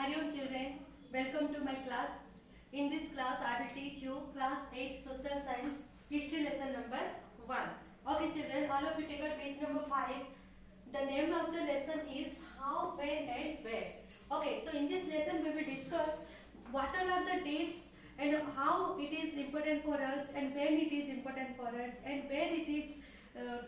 Hariom children, welcome to my class. In this class I will teach you class 8 social science history lesson number 1. Okay children, all of you take out page number 5. The name of the lesson is how, when and where. Okay, so in this lesson we will discuss what all are the dates and how it is important for us and when it is important for us and where it is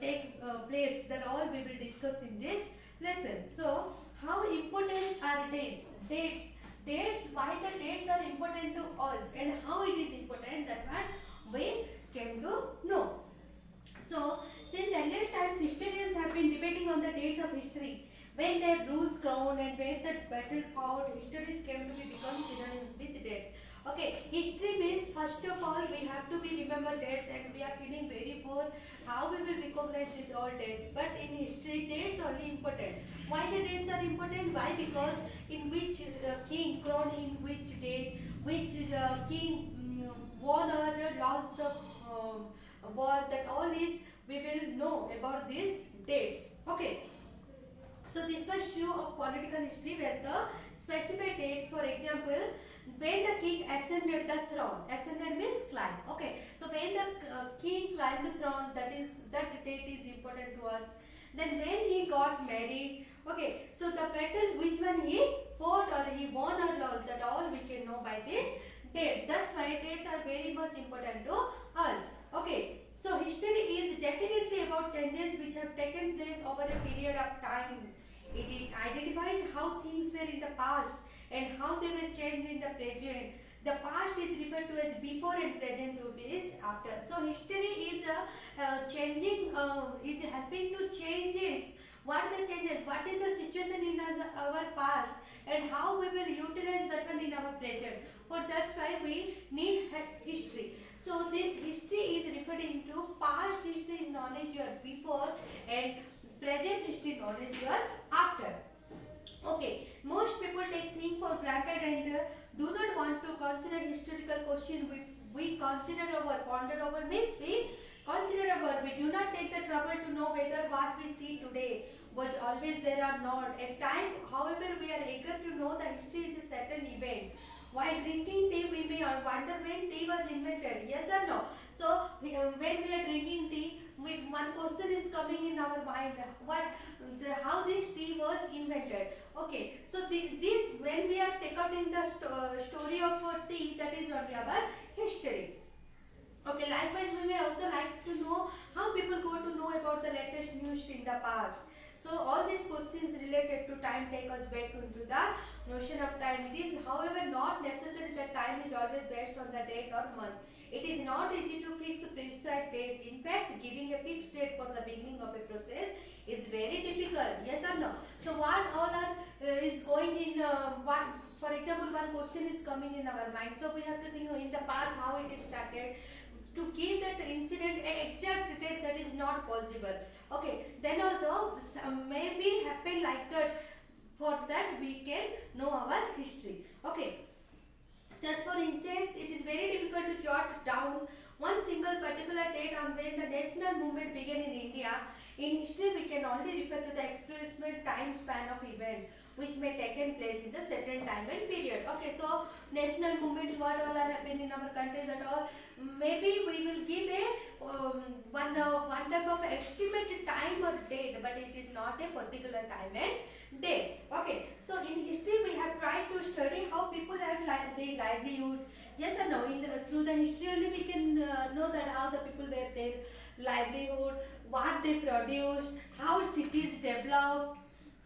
take place. That all we will discuss in this lesson. So how important are dates? Dates, why the dates are important to us and how it is important, that one we came to know. So, since earliest times, historians have been debating on the dates of history. When their rules crowned and where the battle fought, histories came to be become synonyms with dates. Okay, history means first of all we have to be remember dates, and we are feeling very poor. How we will recognize these all dates? But in history, dates only important. Why the dates are important? Why? Because in which king crowned in which date, which king won or lost the war, that all is we will know about these dates. Okay. So this was true of political history where the specified dates, for example, when the king ascended the throne. Ascended means climb. Okay. So when the king climbed the throne, that date is important to us. Then when he got married. Okay. So the battle, which one he fought or he won or lost, that all we can know by this dates. That's why dates are very much important to us. Okay. So history is definitely about changes which have taken place over a period of time. It identifies how things were in the past and how they will change in the present. The past is referred to as before and present is after. So history is changing, is helping to changes. What are the changes? What is the situation in our past and how we will utilize that one in our present. For that's why we need history. So this history is referring to past history is known as your before and present history known as your after. Okay, most people take things for granted and do not want to consider historical question. We consider over, ponder over means we consider over. We do not take the trouble to know whether what we see today was always there or not. At time, however, we are eager to know the history is a certain event. While drinking tea, we may wonder when tea was invented. Yes or no? So, when we are drinking tea, one question is coming in our mind: how this tea was invented? Okay. So this when we are take out in the story of tea, that is only our history. Okay. Likewise, we may also like to know how people go to know about the latest news in the past. So all these questions related to time take us back into the notion of time. It is, however, not necessary that time is always based on the date or month. It is not easy to fix a precise date. In fact, giving a fixed date for the beginning of a process is very difficult. Yes or no? So what all are is going in one. For example, one question is coming in our mind. So we have to think in the past how it is started. To give that incident an exact date, that is not possible. Okay, then also maybe happen like that. For that we can know our history. Okay. Thus, for instance, it is very difficult to jot down one single particular date on when the national movement began in India. In history, we can only refer to the approximate time span of events which may taken place in the certain time and period. Okay, so national movements, what all are happening in our countries at all. Maybe we will give a one type of estimated time or date, but it is not a particular time and date. Okay, so in history we have tried to study how people had their livelihood. Yes or no? Through the history only we can know that how the people were their livelihood, what they produced, how cities developed,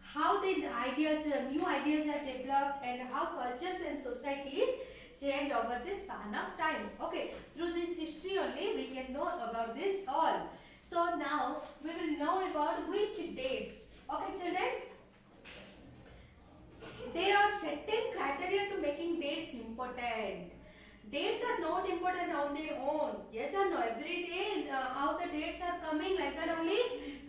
how the ideas, new ideas are developed, and how cultures and societies change over the span of time. Okay, through this history only we can know about this all. So now we will know about which dates. Okay, children. There are certain criteria to making dates important. Dates are not important on their own. Yes or no? Every day how the dates are coming, like that only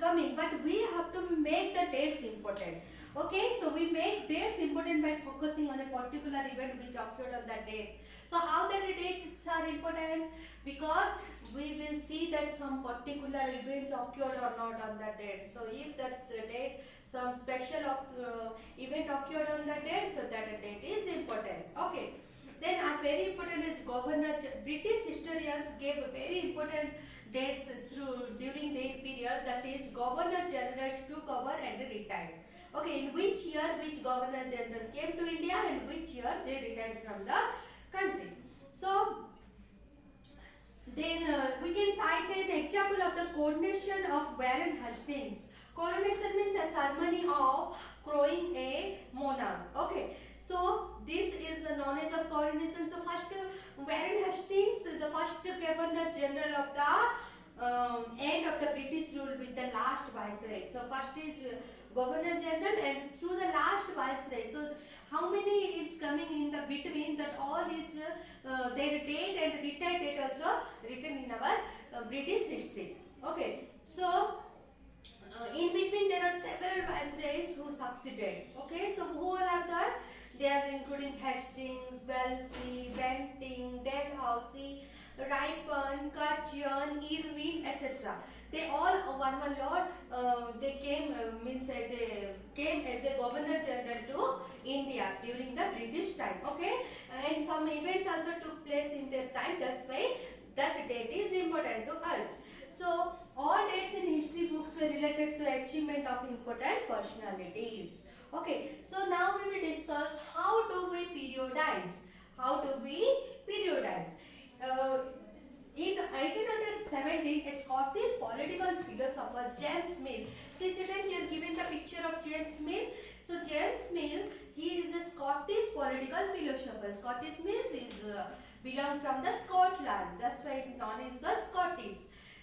coming. But we have to make the dates important. Okay, so we make dates important by focusing on a particular event which occurred on that date. So how the dates are important? Because we will see that some particular events occurred or not on that date. So if that's date, some special event occurred on that date, so that date is Okay. Then a very important is governor. British historians gave very important dates during their period, that is governor general took over and retired. Okay, in which year which governor general came to India and which year they retired from the country. So then we can cite an example of the coronation of Warren Hastings. Coronation means a ceremony of crowning a monarch. Okay, so this is known as a coronation. So first, Warren Hastings is the first Governor General of the end of the British rule with the last viceroy. So first is Governor General and through the last viceroy. So how many is coming in the between, that all is their date and retired date also written in our British history. Okay, so in between there are several viceroys who succeeded. Okay, so who all are there? They are including Hastings, Wellesley, Bentinck, Dalhousie, Ripon, Curtin, Irvine, etc. They all one lord. They came as a governor general to India during the British time. Okay, and some events also took place in their time. That's why that date is important to us. So all dates in history books were related to achievement of important personalities. Okay, so now we will discuss how do we periodize. How do we periodize? In 1817, a Scottish political philosopher James Mill. See children, here given the picture of James Mill. So James Mill, he is a Scottish political philosopher. Scottish means is belong from the Scotland. That's why it's known as the Scottish.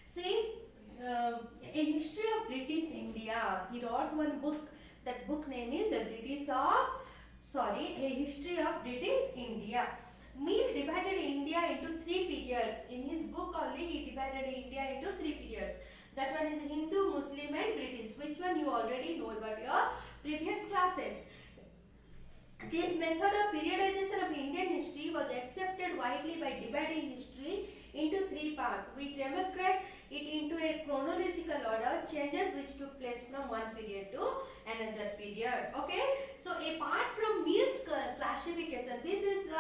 See, a history of British India. He wrote one book. That book name is A History of British India. Mill divided India into three periods. In his book only, he divided India into three periods. That one is Hindu, Muslim and British. Which one you already know about your previous classes. This method of periodization of Indian history was accepted widely by dividing history into three parts. We democrate it into a chronological order, changes which took place from one period to another period. Okay, so apart from Mill's classification, this is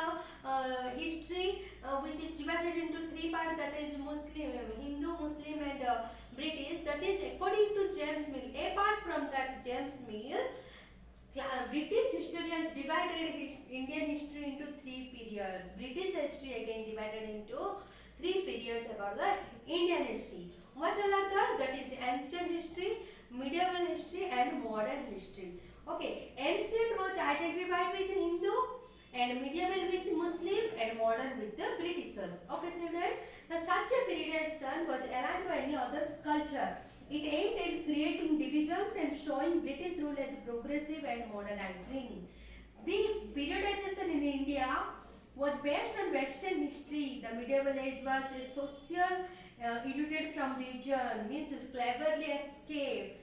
history which is divided into three parts, that is Hindu, Muslim and British. That is according to James Mill. Apart from that, James Mill, British historians divided Indian history into three periods. British history again divided into three periods about the Indian history. What all are there? That is ancient history, medieval history and modern history. Okay, ancient was identified with Hindu and medieval with Muslim and modern with the Britishers. Okay children, such a periodization was aligned to any other culture. It aimed at creating divisions and showing British rule as progressive and modernizing. The periodization in India was based on Western history. The medieval age was a social eluded from region, means cleverly escaped.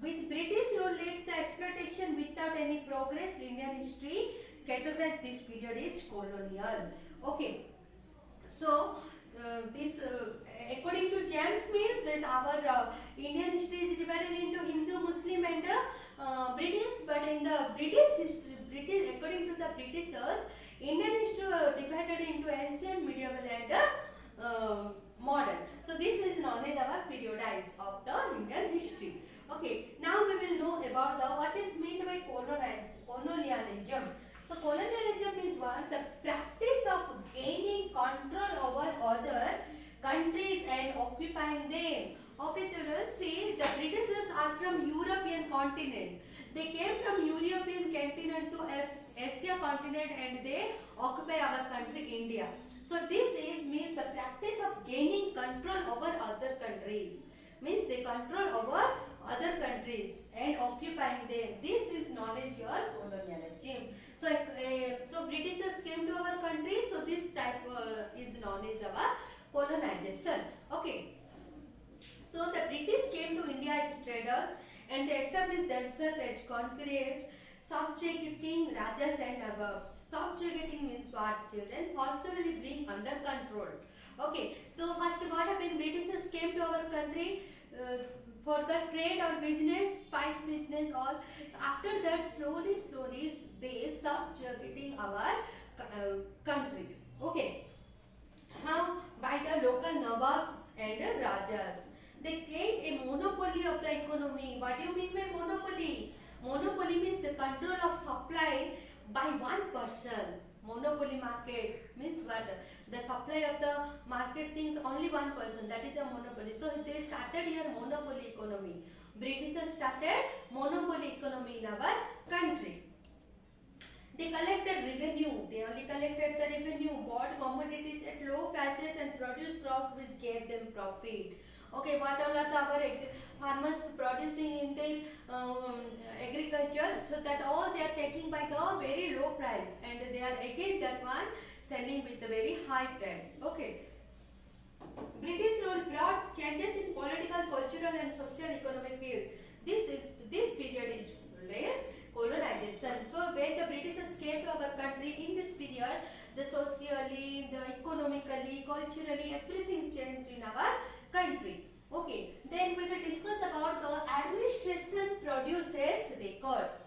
With British rule led the exploitation without any progress, Indian history categorized this period as colonial. Okay, so according to James Mill, that our Indian history is divided into Hindu, Muslim and British. But in the British history, according to the Britishers, Indian history divided into ancient, medieval and modern. So this is known as our periodize of the Indian history. Okay, now we will know about what is meant by colonialism. So colonialism means what? The practice of gaining control over other countries and occupying them. Okay children, see the Britishers are from European continent. They came from European continent to Asia continent and they occupy our country India. So this means the practice of gaining control over other countries. Means they control over other countries and occupying them. This is known as your colonialism. So Britishers came to our country. So this type is known as our colonization. Okay. So the British came to India as traders and they established themselves as conquerors, subjugating rajas and nawabs. Subjugating means what children? Forcibly bring under control. Okay, so first what happened? Britishers came to our country for the trade or business, spice business or after that slowly they subjugating our country. Okay. How? By the local Nawabs and Rajas. They claimed a monopoly of the economy. What do you mean by monopoly? Monopoly means the control of supply by one person. Monopoly market means what? The supply of the market things only one person. That is a monopoly. So they started here monopoly economy. Britishers started monopoly economy in our country. They collected revenue. They only collected the revenue, bought commodities at low prices and produced crops which gave them profit. Okay, what all are the our farmers producing in their agriculture? So that all they are taking by the very low price, and they are again that one selling with a very high price. Okay. British rule brought changes in political, cultural, and social economic field. This period is as colonization. So when the Britishers came to our country in this period, the socially, the economically, culturally, everything changed in our country. Okay. Then we will discuss about the administration produces records.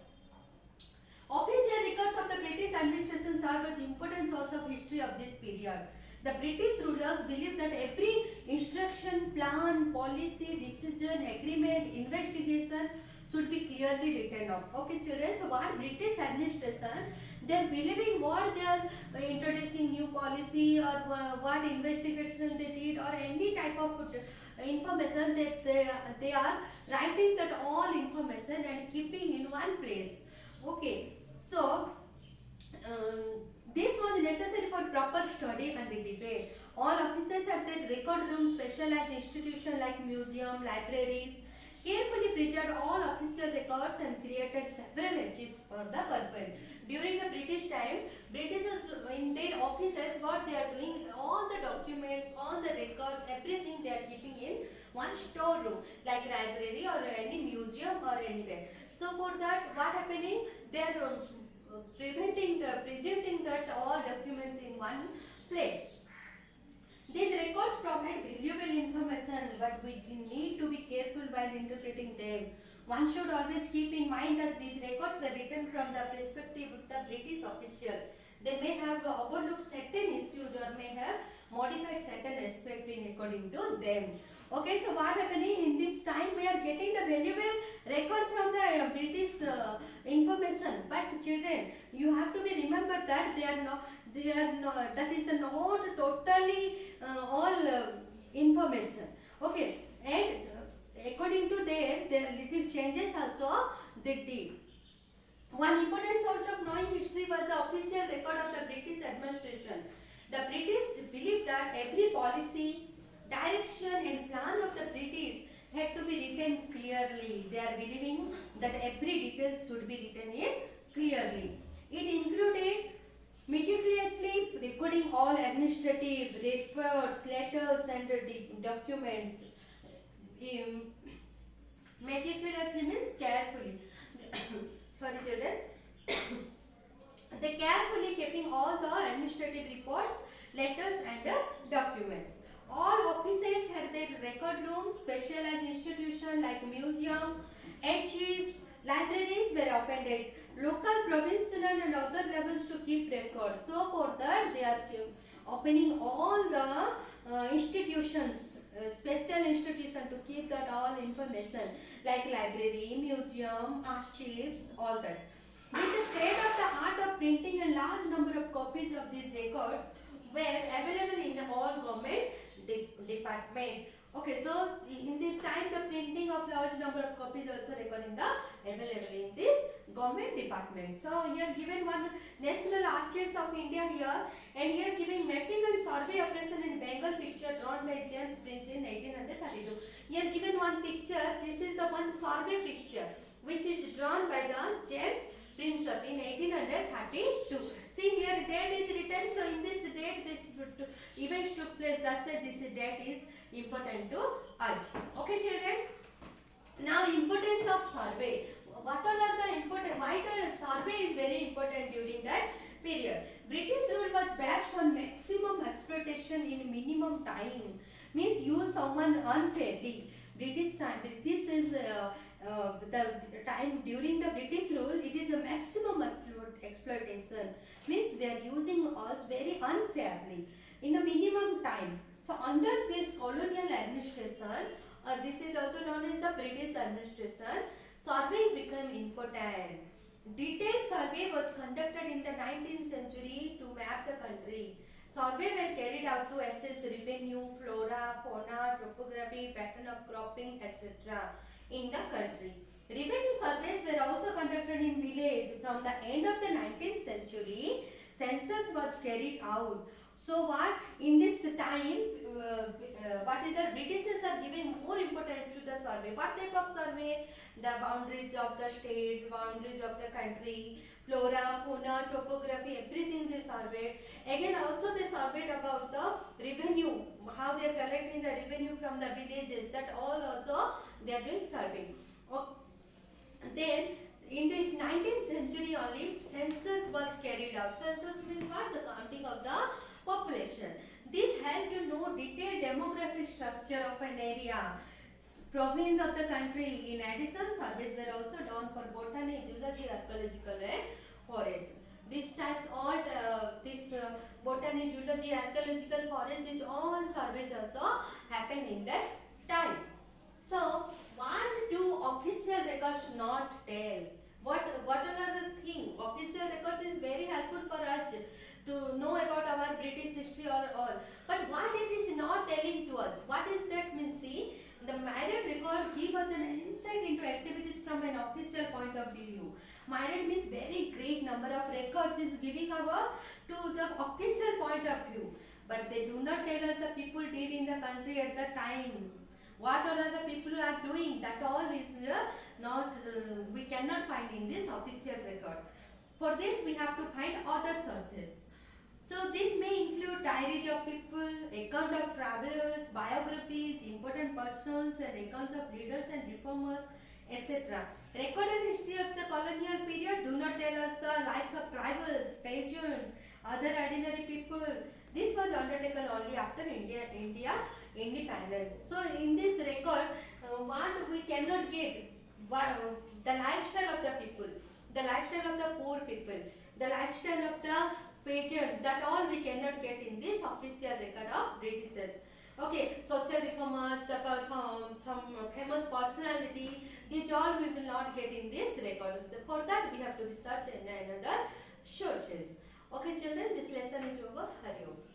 Official records of the British administration serve as important source of history of this period. The British rulers believed that every instruction, plan, policy, decision, agreement, investigation should be clearly written up. Okay, children. So, what British administration, they are believing what they are introducing new policy or what investigation they did or any type of information that they are writing that all information and keeping in one place. Okay. So, this was necessary for proper study and debate. All officers had their record rooms, specialized institutions like museum, libraries, carefully preserved all official records and created several archives for the purpose. During the British time, Britishers in their offices, what they are doing, all the documents, all the records, everything they are keeping in one storeroom, like library or any museum or anywhere. So for that, what happening? They are presenting that all documents in one place. These records provide valuable information, but we need to be careful while interpreting them. One should always keep in mind that these records were written from the perspective of the British official. They may have overlooked certain issues or may have modified certain aspects in according to them. Okay, so what happening in this time, we are getting the valuable record from the British information. But children, you have to be remember that they are not, that is the not totally all information. Okay, and according to their little changes also they did. One important source of knowing history was the official record of the British administration. The British believed that every policy, direction and plan of the British had to be written clearly. They are believing that every detail should be written in clearly. It included meticulously recording all administrative reports, letters and documents. Meticulously means carefully. Sorry children. They carefully keeping all the administrative reports, letters and documents. All offices had their record rooms, specialized institutions like museum, archives, libraries were opened at local, provincial and other levels to keep records. So for that they are opening all the institutions, special institutions to keep that all information like library, museum, archives, all that. With the state of the art of printing, a large number of copies of these records were available in all government department. Okay, so in this time the printing of large number of copies also recording the available in this government department. So here given one National Archives of India here, and here giving mapping and survey operation in Bengal picture drawn by James Prince in 1832. Here given one picture, this is the one survey picture which is drawn by the James Prince in 1832. See here date is written, so in this date this events took place, that's why this date is important to us. Okay children, now importance of survey. What all are the important, why the survey is very important during that period? British rule was based on maximum exploitation in minimum time, means use someone unfairly. British is the time during the British rule, it is the maximum exploitation. Means they are using us very unfairly in the minimum time. So under this colonial administration, or this is also known as the British administration, survey became important. Detailed survey was conducted in the 19th century to map the country. Survey were carried out to assess revenue, flora, fauna, topography, pattern of cropping, etc. in the country. Revenue surveys were also conducted in village. From the end of the 19th century, census was carried out. So what in this time, what is the Britishers are giving more importance to the survey. What type of survey? The boundaries of the states, boundaries of the country, flora, fauna, topography, everything they surveyed. Again also they surveyed about the revenue, how they are collecting the revenue from the villages. That all also they are doing survey. Then in this 19th century only census was carried out. Census means what? The counting of the population. This helped to know detailed demographic structure of an area, province of the country. In addition, surveys were also done for botany, zoology, archaeological and forest. These types all botany, zoology, archaeological, forest, these all surveys also happen in that time. So what do official records not tell? What are the things? Official records is very helpful for us to know about our British history or all. But what it is not telling to us? What is that means? See, the Myriad record give us an insight into activities from an official point of view. Myriad means very great number of records is giving our to the official point of view. But they do not tell us the people did in the country at the time. What all other people are doing, that all is not, we cannot find in this official record. For this we have to find other sources. So this may include diaries of people, account of travelers, biographies, important persons and accounts of leaders and reformers, etc. Recorded history of the colonial period do not tell us the lives of tribals, peasants, other ordinary people. This was undertaken only after India independence. So in this record, what we cannot get, the lifestyle of the people, the lifestyle of the poor people, the lifestyle of the peasants, that all we cannot get in this official record of Britishers. Okay, social reformers, some famous personality, these all we will not get in this record. For that we have to research in another sources. Okay children, this lesson is over. Hari Om.